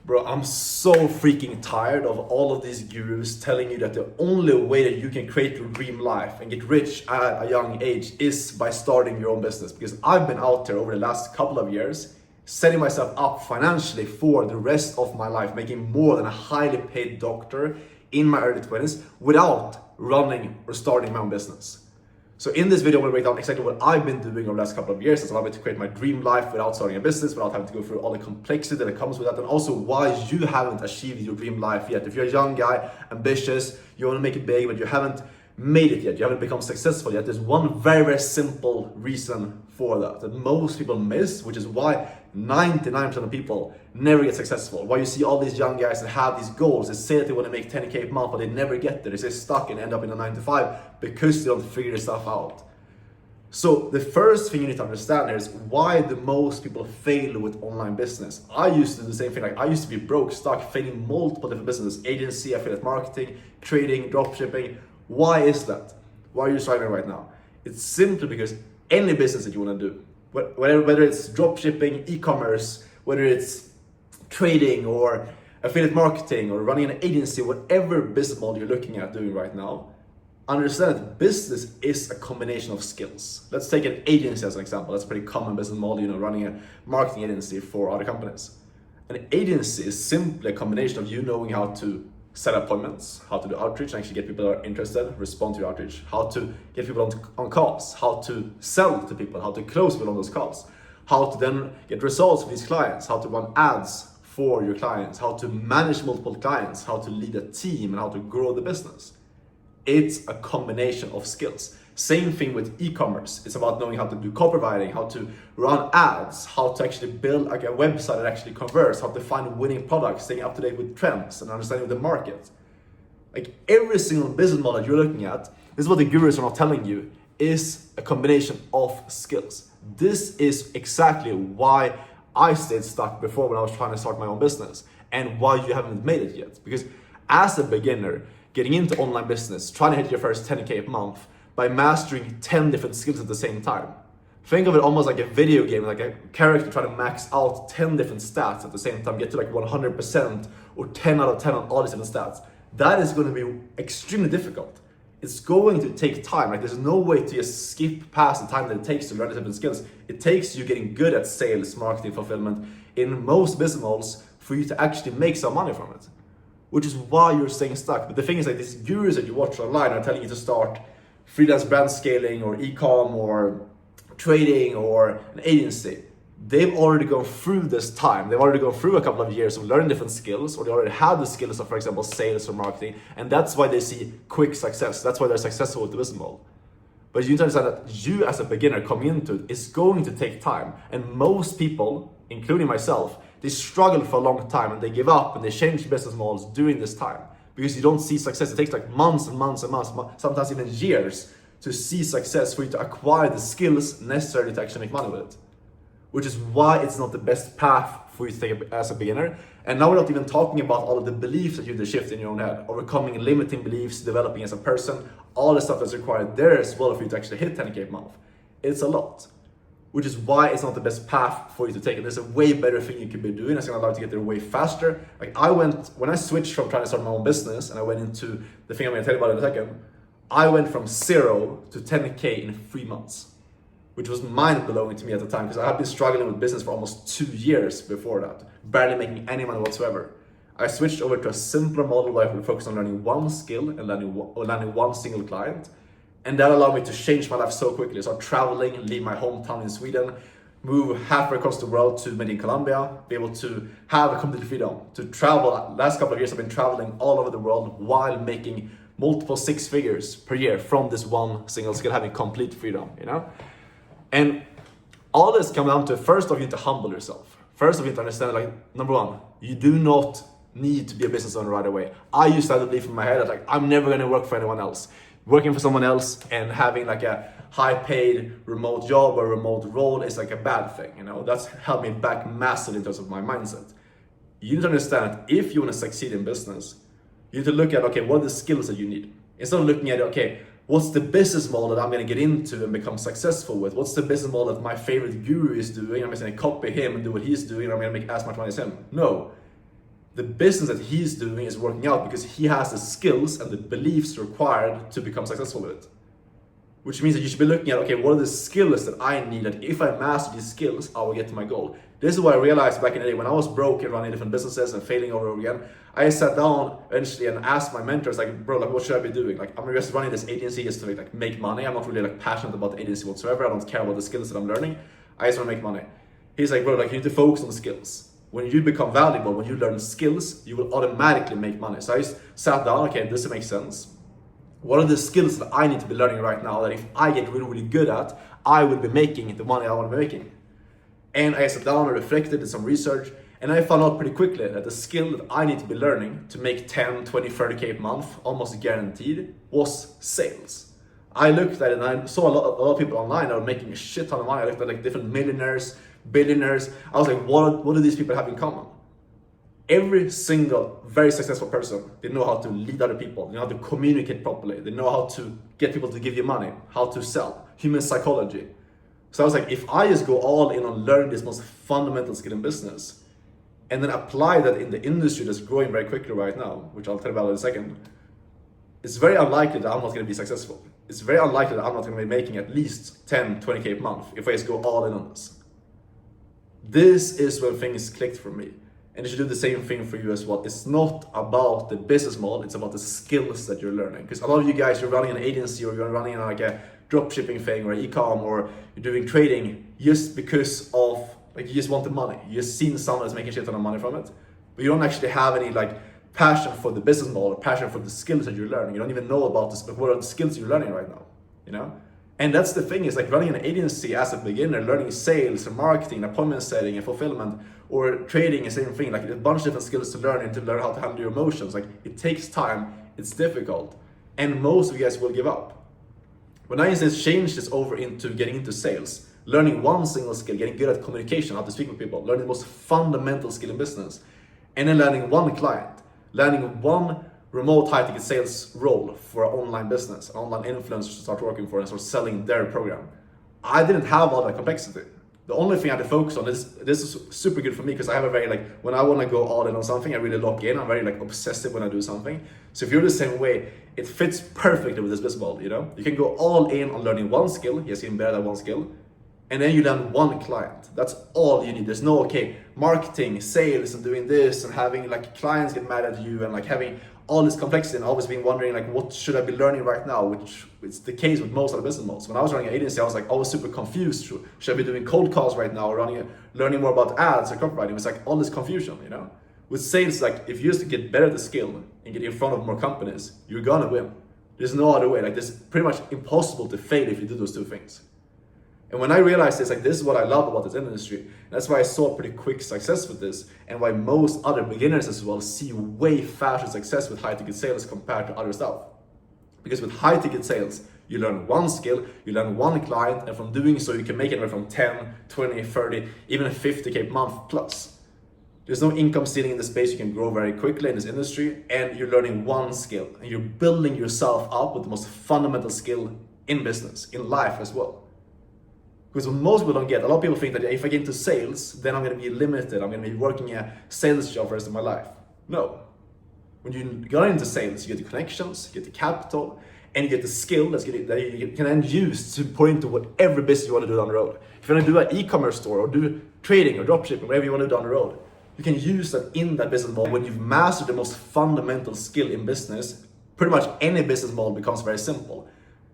Bro, I'm so freaking tired of all of these gurus telling you that the only way that you can create your dream life and get rich at a young age is by starting your own business. Because I've been out there over the last couple of years setting myself up financially for the rest of my life, making more than a highly paid doctor in my early 20s without running or starting my own business. So in this video, I'm going to break down exactly what I've been doing over the last couple of years that's allowed me to create my dream life without starting a business, without having to go through all the complexity that comes with that, and also why you haven't achieved your dream life yet. If you're a young guy, ambitious, you want to make it big, but you haven't made it yet, you haven't become successful yet, there's one very, very simple reason for that most people miss, which is why 99% of people never get successful. Why you see all these young guys that have these goals, they say that they want to make 10K a month, but they never get there. They stay stuck and end up in a 9 to 5 because they don't figure this stuff out. So the first thing you need to understand here is why the most people fail with online business. I used to do the same thing. Like I used to be broke, stuck, failing multiple different businesses, agency, affiliate marketing, trading, dropshipping. Why is that? Why are you struggling right now? It's simply because any business that you want to do, whether it's dropshipping, e-commerce, whether it's trading or affiliate marketing or running an agency, whatever business model you're looking at doing right now, understand that business is a combination of skills. Let's take an agency as an example. That's a pretty common business model, running a marketing agency for other companies. An agency is simply a combination of you knowing how to set appointments, how to do outreach and actually get people that are interested, respond to your outreach, how to get people on calls, how to sell to people, how to close people on those calls, how to then get results for these clients, how to run ads for your clients, how to manage multiple clients, how to lead a team, and how to grow the business. It's a combination of skills. Same thing with e-commerce. It's about knowing how to do copywriting, how to run ads, how to actually build like a website that actually converts, how to find winning products, staying up to date with trends and understanding the market. Like every single business model you're looking at, this is what the gurus are not telling you, is a combination of skills. This is exactly why I stayed stuck before when I was trying to start my own business and why you haven't made it yet. Because as a beginner, getting into online business, trying to hit your first 10K a month, by mastering 10 different skills at the same time. Think of it almost like a video game, like a character trying to max out 10 different stats at the same time, get to like 100% or 10 out of 10 on all these different stats. That is going to be extremely difficult. It's going to take time. Like there's no way to just skip past the time that it takes to learn the different skills. It takes you getting good at sales, marketing, fulfillment in most business models for you to actually make some money from it, which is why you're staying stuck. But the thing is, like these gurus that you watch online are telling you to start freelance brand scaling or e-com or trading or an agency. They've already gone through this time. They've already gone through a couple of years of learning different skills, or they already have the skills of, for example, sales or marketing, and that's why they see quick success. That's why they're successful with the business model. But you need to understand that you as a beginner coming into it is going to take time, and most people, including myself, they struggle for a long time and they give up and they change business models during this time. Because you don't see success. It takes like months and months and months, sometimes even years, to see success for you to acquire the skills necessary to actually make money with it. Which is why it's not the best path for you to take as a beginner. And now we're not even talking about all of the beliefs that you need to shift in your own head, overcoming limiting beliefs, developing as a person, all the stuff that's required there as well for you to actually hit 10K a month. It's a lot. Which is why it's not the best path for you to take. And there's a way better thing you could be doing that's gonna allow you to get there way faster. Like when I switched from trying to start my own business and I went into the thing I'm gonna tell you about in a second, I went from 0 to 10K in 3 months, which was mind-blowing to me at the time because I had been struggling with business for almost 2 years before that, barely making any money whatsoever. I switched over to a simpler model where I would focus on learning one skill and landing one single client. And that allowed me to change my life so quickly. So traveling, leave my hometown in Sweden, move halfway across the world to Medellin, Colombia, be able to have a complete freedom to travel. Last couple of years I've been traveling all over the world while making multiple 6 figures per year from this one single skill, having complete freedom, And all this comes down to, first of you need to humble yourself. First of you need to understand, like, number one, you do not need to be a business owner right away. I used to have the belief in my head that I'm never gonna work for anyone else. Working for someone else and having like a high paid remote job or remote role is like a bad thing, That's held me back massively in terms of my mindset. You need to understand that if you want to succeed in business, you need to look at, okay, what are the skills that you need? Instead of looking at, okay, what's the business model that I'm going to get into and become successful with? What's the business model that my favorite guru is doing? I'm just going to copy him and do what he's doing and I'm going to make as much money as him. No. The business that he's doing is working out because he has the skills and the beliefs required to become successful with it. Which means that you should be looking at, okay, what are the skills that I need, that if I master these skills, I will get to my goal. This is what I realized back in the day when I was broke and running different businesses and failing over and over again. I sat down eventually and asked my mentors, like, bro, like, what should I be doing? Like, I'm just running this agency just to like make money. I'm not really like passionate about the agency whatsoever. I don't care about the skills that I'm learning. I just want to make money. He's like, bro, like, you need to focus on the skills. When you become valuable, when you learn skills, you will automatically make money. So I just sat down, okay, this makes sense. What are the skills that I need to be learning right now that if I get really, really good at, I will be making the money I want to be making? And I sat down and reflected, did some research, and I found out pretty quickly that the skill that I need to be learning to make 10, 20, 30K a month, almost guaranteed, was sales. I looked at it and I saw a lot of people online that were making a shit ton of money. I looked at like different millionaires, billionaires. I was like, what do these people have in common? Every single very successful person, they know how to lead other people, they know how to communicate properly, they know how to get people to give you money, how to sell, human psychology. So I was like, if I just go all in on learning this most fundamental skill in business, and then apply that in the industry that's growing very quickly right now, which I'll tell you about in a second, it's very unlikely that I'm not going to be successful. It's very unlikely that I'm not going to be making at least 10, 20K a month if I just go all in on this. This is when things clicked for me. And you should do the same thing for you as well. It's not about the business model, it's about the skills that you're learning. Because a lot of you guys, you're running an agency or you're running like a dropshipping thing or e-com or you're doing trading just because of, like, you just want the money. You just seen someone that's making shit ton of money from it. But you don't actually have any like passion for the business model or passion for the skills that you're learning. You don't even know about this, what are the skills you're learning right now, you know? And that's the thing, is like running an agency as a beginner, learning sales and marketing, appointment setting and fulfillment, or trading, the same thing, like a bunch of different skills to learn and to learn how to handle your emotions. Like, it takes time, it's difficult, and most of you guys will give up. When I instead changed this over into getting into sales, learning one single skill, getting good at communication, how to speak with people, learning the most fundamental skill in business, and then learning one client, learning one remote high-ticket sales role for an online business, an online influencer to start working for and start selling their program. I didn't have all that complexity. The only thing I had to focus on is, this is super good for me because I have a very, like, when I want to go all in on something, I really lock in. I'm very like obsessive when I do something. So if you're the same way, it fits perfectly with this business model, you know? You can go all in on learning one skill, yes, getting better at one skill, and then you learn one client. That's all you need. There's no, okay, marketing, sales, and doing this, and having like clients get mad at you, and like having all this complexity, and always being wondering like, what should I be learning right now? Which is the case with most of the business models. When I was running an agency, I was like always super confused. Should I be doing cold calls right now, or learning more about ads or copywriting? It's like all this confusion, you know? With sales, like if you just get better at the skill and get in front of more companies, you're gonna win. There's no other way. Like, it's pretty much impossible to fail if you do those two things. And when I realized this, like, this is what I love about this industry. That's why I saw pretty quick success with this, and why most other beginners as well see way faster success with high ticket sales compared to other stuff. Because with high ticket sales, you learn one skill, you learn one client, and from doing so, you can make anywhere from 10, 20, 30, even 50K a month plus. There's no income ceiling in the space. You can grow very quickly in this industry, and you're learning one skill, and you're building yourself up with the most fundamental skill in business, in life as well. Because what most people don't get, a lot of people think that if I get into sales, then I'm going to be limited. I'm going to be working a sales job for the rest of my life. No. When you go into sales, you get the connections, you get the capital, and you get the skill that you can then use to put into whatever business you want to do down the road. If you want to do an e-commerce store, or do trading or dropshipping, whatever you want to do down the road, you can use that in that business model. When you've mastered the most fundamental skill in business, pretty much any business model becomes very simple.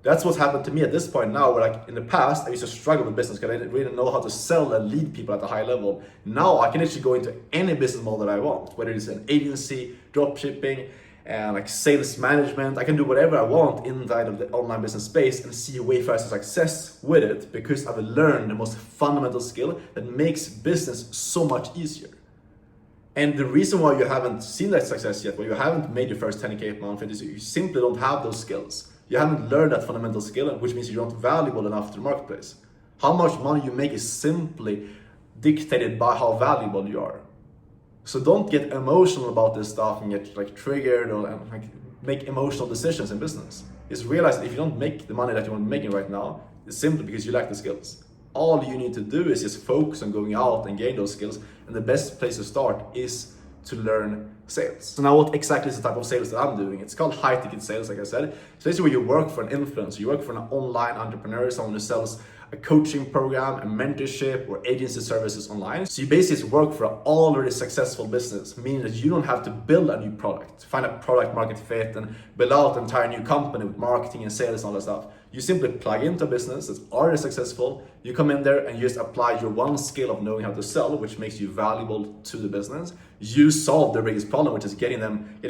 That's what's happened to me at this point now, where like in the past, I used to struggle with business because I didn't really know how to sell and lead people at a high level. Now I can actually go into any business model that I want, whether it's an agency, drop shipping, and like sales management. I can do whatever I want inside of the online business space and see way faster success with it, because I've learned the most fundamental skill that makes business so much easier. And the reason why you haven't seen that success yet, why you haven't made your first 10K a month, is you simply don't have those skills. You haven't learned that fundamental skill, which means you're not valuable enough to the marketplace. How much money you make is simply dictated by how valuable you are. So don't get emotional about this stuff and get like triggered or like make emotional decisions in business. Just realize that if you don't make the money that you want to be making right now, it's simply because you lack the skills. All you need to do is just focus on going out and gain those skills. And the best place to start is to learn sales. So now what exactly is the type of sales that I'm doing? It's called high ticket sales, like I said. So this is where you work for an influencer, you work for an online entrepreneur, someone who sells a coaching program, a mentorship, or agency services online. So you basically work for an already successful business, meaning that you don't have to build a new product, find a product market fit, and build out an entire new company with marketing and sales and all that stuff. You simply plug into a business that's already successful, you come in there and you just apply your one skill of knowing how to sell, which makes you valuable to the business. You solve their biggest problem, which is getting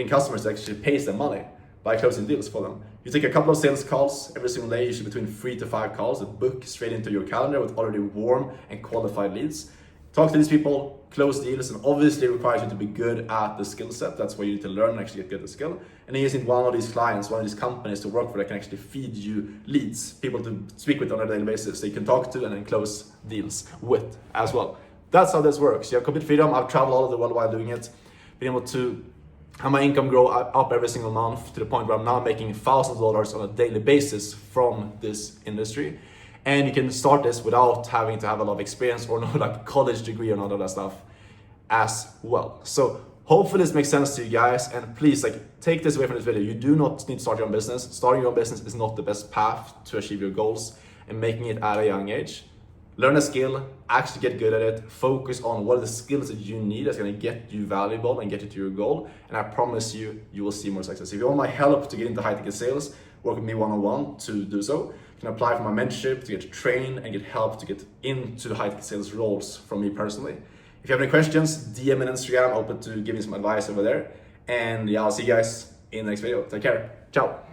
customers to actually pay them money by closing deals for them. You take a couple of sales calls every single day, usually between 3 to 5 calls that book straight into your calendar with already warm and qualified leads. Talk to these people, close deals, and obviously it requires you to be good at the skill set. That's where you need to learn and actually get good at the skill. And then you need one of these clients, one of these companies to work for that can actually feed you leads, people to speak with on a daily basis that you can talk to and then close deals with as well. That's how this works. You have complete freedom. I've traveled all over the world while doing it, been able to have my income grow up every single month to the point where I'm now making thousands of dollars on a daily basis from this industry. And you can start this without having to have a lot of experience or no like college degree or none of that stuff as well. So hopefully this makes sense to you guys, and please take this away from this video. You do not need to start your own business. Starting your own business is not the best path to achieve your goals and making it at a young age. Learn a skill, actually get good at it, focus on what are the skills that you need that's gonna get you valuable and get you to your goal, and I promise you, you will see more success. If you want my help to get into high ticket sales, work with me one-on-one to do so. You can apply for my mentorship to get trained and get help to get into high ticket sales roles from me personally. If you have any questions, DM me on Instagram, open to giving some advice over there. And yeah, I'll see you guys in the next video. Take care. Ciao.